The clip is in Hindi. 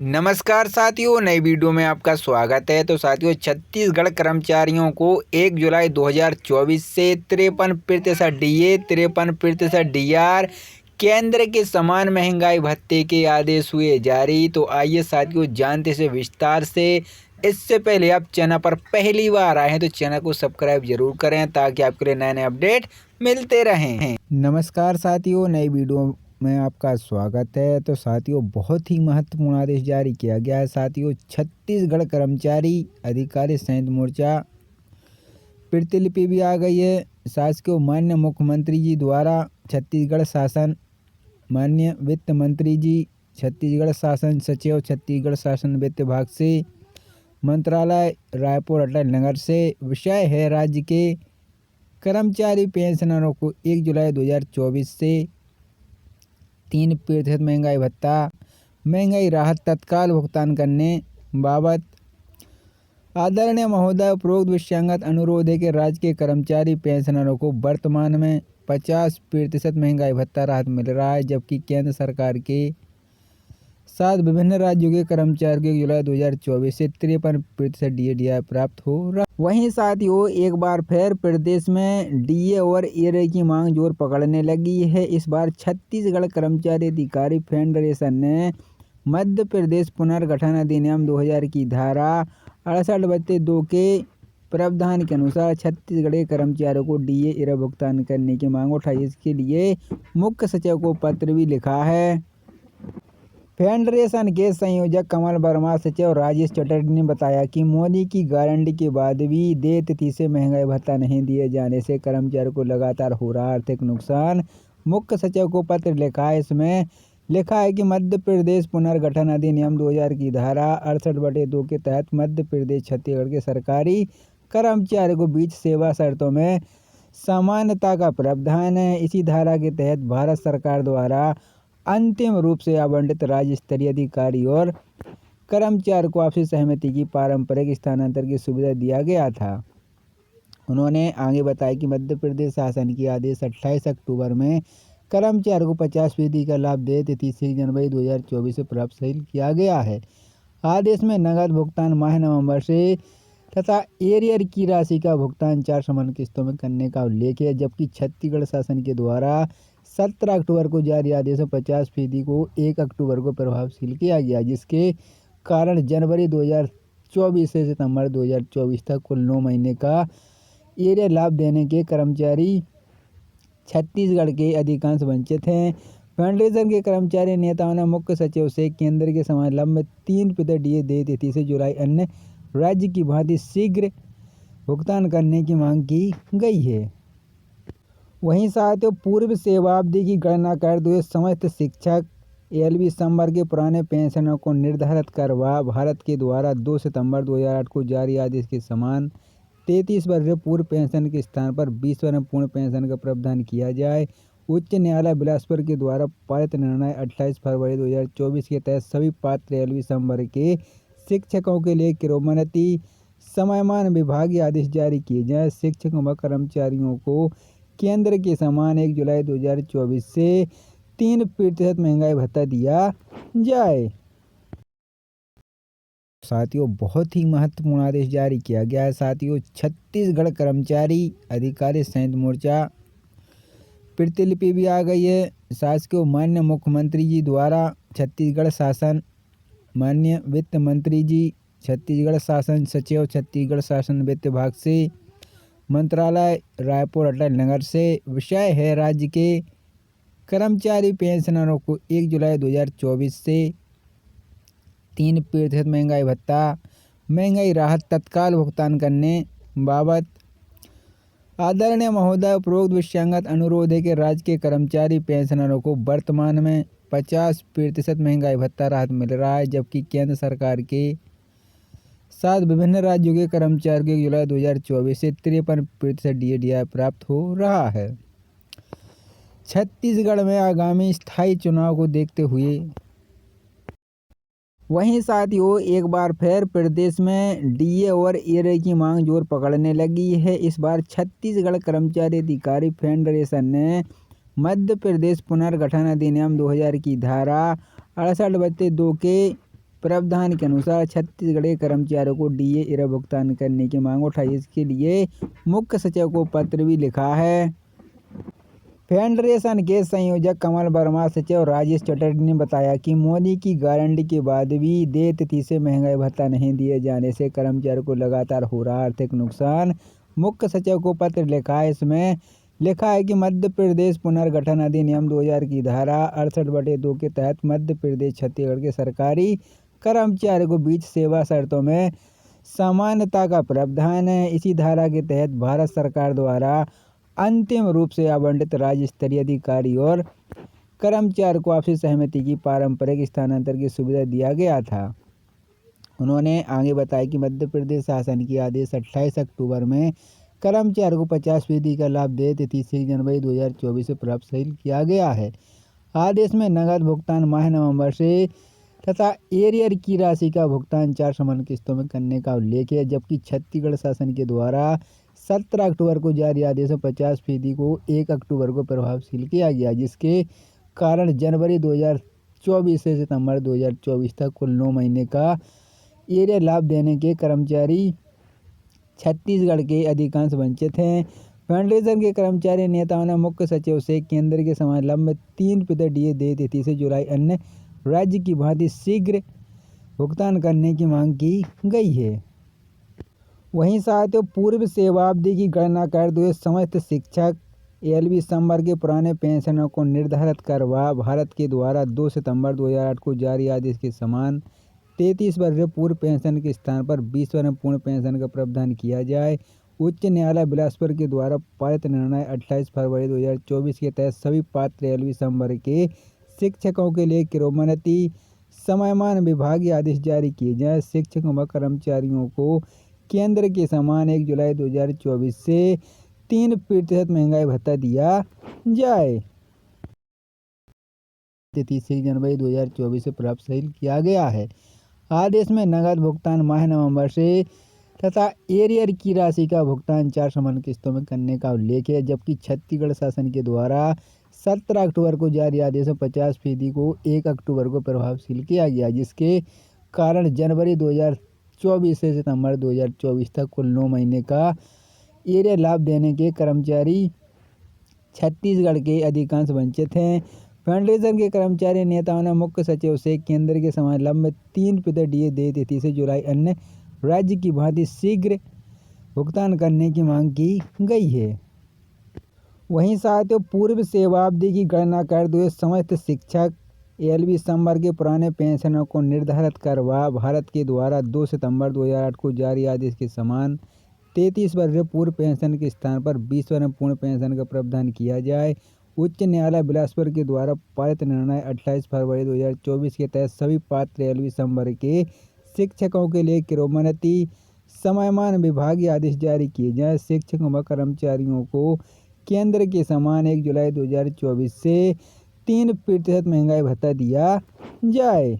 नमस्कार साथियों, नई वीडियो में आपका स्वागत है। तो साथियों, छत्तीसगढ़ कर्मचारियों को 1 जुलाई 2024 से 53% डीए, 53% डीआर, केंद्र के समान महंगाई भत्ते के आदेश हुए जारी। तो आइए साथियों, जानते से विस्तार से। इससे पहले आप चैनल पर पहली बार आए हैं तो चैनल को सब्सक्राइब जरूर करें ताकि आपके लिए नए नए अपडेट मिलते रहें। नमस्कार साथियों, नई वीडियो में आपका स्वागत है। तो साथियों, बहुत ही महत्वपूर्ण आदेश जारी किया गया है। साथियों, छत्तीसगढ़ कर्मचारी अधिकारी संयुक्त मोर्चा प्रतिलिपि भी आ गई है। शासकीय माननीय मुख्यमंत्री जी द्वारा छत्तीसगढ़ शासन, माननीय वित्त मंत्री जी, छत्तीसगढ़ शासन सचिव, छत्तीसगढ़ शासन वित्त विभाग से, मंत्रालय रायपुर अटल नगर से। विषय है राज्य के कर्मचारी पेंशनरों को 1 जुलाई 2024 से 3% महंगाई भत्ता, महंगाई राहत तत्काल भुगतान करने बाबत। आदरणीय महोदय, उपरोक्त विषयांगत अनुरोध है कि राज्य के कर्मचारी पेंशनरों को वर्तमान में 50% महंगाई भत्ता राहत मिल रहा है, जबकि केंद्र सरकार के साथ विभिन्न राज्यों के कर्मचारियों को 1 जुलाई 2024 से 53% डीए प्राप्त हो रहा। वहीं साथियों, एक बार फिर प्रदेश में डीए और एआरए की मांग जोर पकड़ने लगी है। इस बार छत्तीसगढ़ कर्मचारी अधिकारी फेडरेशन ने मध्य प्रदेश पुनर्गठन अधिनियम 2000 की धारा 68(2) के प्रावधान के अनुसार छत्तीसगढ़ के कर्मचारियों को डीए एआरए भुगतान करने की मांग उठाई। इसके लिए मुख्य सचिव को पत्र भी लिखा है। फेडरेशन के संयोजक कमल वर्मा, सचिव राजेश चटर्जी ने बताया कि मोदी की गारंटी के बाद भी देय तिथि से महंगाई भत्ता नहीं दिए जाने से कर्मचारियों को लगातार हो रहा आर्थिक नुकसान। मुख्य सचिव को पत्र लिखा है। इसमें लिखा है कि मध्य प्रदेश पुनर्गठन अधिनियम 2000 की धारा 68(2) के तहत मध्य प्रदेश छत्तीसगढ़ के सरकारी कर्मचारियों को बीच सेवा शर्तों में समानता का प्रावधान है। इसी धारा के तहत भारत सरकार द्वारा अंतिम रूप से आवंटित राज्य स्तरीय अधिकारी और कर्मचारी को आपसी सहमति की पारंपरिक स्थानांतरण की सुविधा दिया गया था। उन्होंने आगे बताया कि मध्य प्रदेश शासन की आदेश 28 अक्टूबर में कर्मचारियों को 50% का लाभ देय तिथि 1 जनवरी 2024 से प्रभावशील किया गया है। आदेश में नगद भुगतान माह नवंबर से तथा एरियर की राशि का भुगतान 4 समान किस्तों में करने का उल्लेख है, जबकि छत्तीसगढ़ शासन के द्वारा 17 अक्टूबर को जारी आदेश में 50% को 1 अक्टूबर को प्रभावशील किया गया, जिसके कारण जनवरी 2024 से सितंबर 2024 तक कुल 9 महीने का एरियर लाभ देने के कर्मचारी छत्तीसगढ़ के अधिकांश वंचित हैं। फेडरेशन के कर्मचारी नेताओं ने मुख्य सचिव से केंद्र के समान लंबित 3% डीए देय तिथि से जुलाई अन्य राज्य की भांति शीघ्र भुगतान करने की मांग की गई है। वहीं साथियों, पूर्व सेवावधि की गणना करते हुए समस्त शिक्षक एलबी संवर्ग के पुराने पेंशनों को निर्धारित करवा भारत के द्वारा 2 सितंबर 2008 को जारी आदेश के समान 33 वर्षीय पूर्व पेंशन के स्थान पर 20 वर्ष पूर्ण पेंशन का प्रावधान किया जाए। उच्च न्यायालय बिलासपुर के द्वारा पारित निर्णय 28 फरवरी 2024 के तहत सभी पात्र एलबी संवर्ग के शिक्षकों के लिए क्रमोन्नति समयमान विभागीय आदेश जारी किए जाए। शिक्षकों व कर्मचारियों को केंद्र के समान 1 जुलाई 2024 से 3% महंगाई भत्ता दिया जाए। साथियों, बहुत ही महत्वपूर्ण आदेश जारी किया गया है। साथियों, छत्तीसगढ़ कर्मचारी अधिकारी संयुक्त मोर्चा प्रतिलिपि भी आ गई है। शासकीय माननीय मुख्यमंत्री जी द्वारा छत्तीसगढ़ शासन, माननीय वित्त मंत्री जी, छत्तीसगढ़ शासन सचिव, छत्तीसगढ़ शासन वित्त विभाग से, मंत्रालय रायपुर अटल नगर से। विषय है राज्य के कर्मचारी पेंशनरों को 1 जुलाई 2024 से 3% महंगाई भत्ता, महंगाई राहत तत्काल भुगतान करने बाबत। आदरणीय महोदय, उपरोक्त विषयांगत अनुरोध है कि राज्य के कर्मचारी पेंशनरों को वर्तमान में 50% महंगाई भत्ता राहत मिल रहा है, जबकि केंद्र सरकार के साथ विभिन्न राज्यों के कर्मचारियों को 1 जुलाई 2024 से 53% डीए प्राप्त हो रहा है। छत्तीसगढ़ में आगामी स्थायी चुनाव को देखते हुए वहीं साथियों, एक बार फिर प्रदेश में डीए और एआरए की मांग जोर पकड़ने लगी है। इस बार छत्तीसगढ़ कर्मचारी अधिकारी फेडरेशन ने मध्य प्रदेश पुनर्गठन अधिनियम 2000 की धारा 68(2) के प्रावधान के अनुसार छत्तीसगढ़ के कर्मचारियों को डीए एरा भुगतान करने की मांग उठाई। इसके लिए मुख्य सचिव को पत्र भी लिखा है। फेडरेशन के संयोजक कमल वर्मा, सचिव राजेश चटर्जी ने बताया कि मोदी की गारंटी के बाद भी देय तिथि से महंगाई भत्ता नहीं दिए जाने से कर्मचारियों को लगातार हो रहा आर्थिक नुकसान। मुख्य सचिव को पत्र लिखा है। इसमें लिखा है कि मध्य प्रदेश पुनर्गठन अधिनियम 2000 की धारा 68/2 के तहत मध्य प्रदेश छत्तीसगढ़ के सरकारी कर्मचारियों को बीच सेवा शर्तों में समानता का प्रावधान है। इसी धारा के तहत भारत सरकार द्वारा अंतिम रूप से आवंटित राज्य स्तरीय अधिकारी और कर्मचारी को आपसी सहमति की पारंपरिक स्थानांतरण की सुविधा दिया गया था। उन्होंने आगे बताया कि मध्य प्रदेश शासन की आदेश 28 अक्टूबर में कर्मचारियों को 50% का लाभ देय तिथि 6 जनवरी 2024 से प्रभावशील किया गया है। आदेश में नगद भुगतान माह नवंबर से तथा एरियर की राशि का भुगतान 4 समान किस्तों में करने का उल्लेख है, जबकि छत्तीसगढ़ शासन के द्वारा 17 अक्टूबर को जारी आदेश में 50% को 1 अक्टूबर को प्रभावशील किया गया, जिसके कारण जनवरी 2024 से सितंबर 2024 तक कुल 9 महीने का एरियर लाभ देने के कर्मचारी छत्तीसगढ़ के अधिकांश वंचित हैं। फेडरेशन के कर्मचारी नेताओं ने मुख्य सचिव से केंद्र के समान लंबित 3% डीए देय तिथि से जुलाई अन्य राज्य की भांति शीघ्र भुगतान करने की मांग की गई है। वहीं साथियों, पूर्व सेवावधि की गणना करते हुए समस्त शिक्षक एलबी संवर्ग के पुराने पेंशनों को निर्धारित करवा भारत के द्वारा 2 सितंबर 2008 को जारी आदेश के समान 33 वर्ष पूर्व पेंशन के स्थान पर 20 वर्ष पूर्ण पेंशन का प्रावधान किया जाए। उच्च न्यायालय बिलासपुर के द्वारा पारित निर्णय 28 फरवरी 2024 के तहत सभी पात्र एलबी संवर्ग के शिक्षकों के लिए क्रमोन्नति समयमान विभागीय आदेश जारी किए जाए। शिक्षकों व कर्मचारियों को केंद्र के समान 1 जुलाई 2024 से 3% महंगाई भत्ता दिया जाए। तिथि 6 जनवरी 2024 से प्रभावशील किया गया है। आदेश में नगद भुगतान माह नवंबर से तथा एरियर की राशि का भुगतान 4 समान किस्तों में करने का उल्लेख है, जबकि छत्तीसगढ़ शासन के द्वारा 17 अक्टूबर को जारी आदेश में 50% को 1 अक्टूबर को प्रभावशील किया गया, जिसके कारण जनवरी 2024 से सितंबर 2024 तक कुल 9 महीने का एरियर लाभ देने के कर्मचारी छत्तीसगढ़ के अधिकांश वंचित हैं। फेडरेशन के कर्मचारी नेताओं ने मुख्य सचिव से केंद्र के समान लंबित 3% डीए देय तिथि से जुलाई अन्य राज्य की भांति शीघ्र भुगतान करने की मांग की गई है। वहीं साथियों, पूर्व सेवावधि की गणना करते हुए समस्त शिक्षक एलबी संवर्ग के पुराने पेंशनों को निर्धारित करवा भारत के द्वारा 2 सितंबर 2008 को जारी आदेश के समान 33 वर्ष पूर्व पेंशन के स्थान पर 20 वर्ष पूर्ण पेंशन का प्रावधान किया जाए। उच्च न्यायालय बिलासपुर के द्वारा पारित निर्णय 28 फरवरी 2024 के तहत सभी पात्र एलबी संवर्ग के शिक्षकों के लिए क्रमोन्नति समयमान विभागीय आदेश जारी किए जाए। शिक्षकों व कर्मचारियों को केंद्र के समान 1 जुलाई 2024 से 3% महंगाई भत्ता दिया जाए।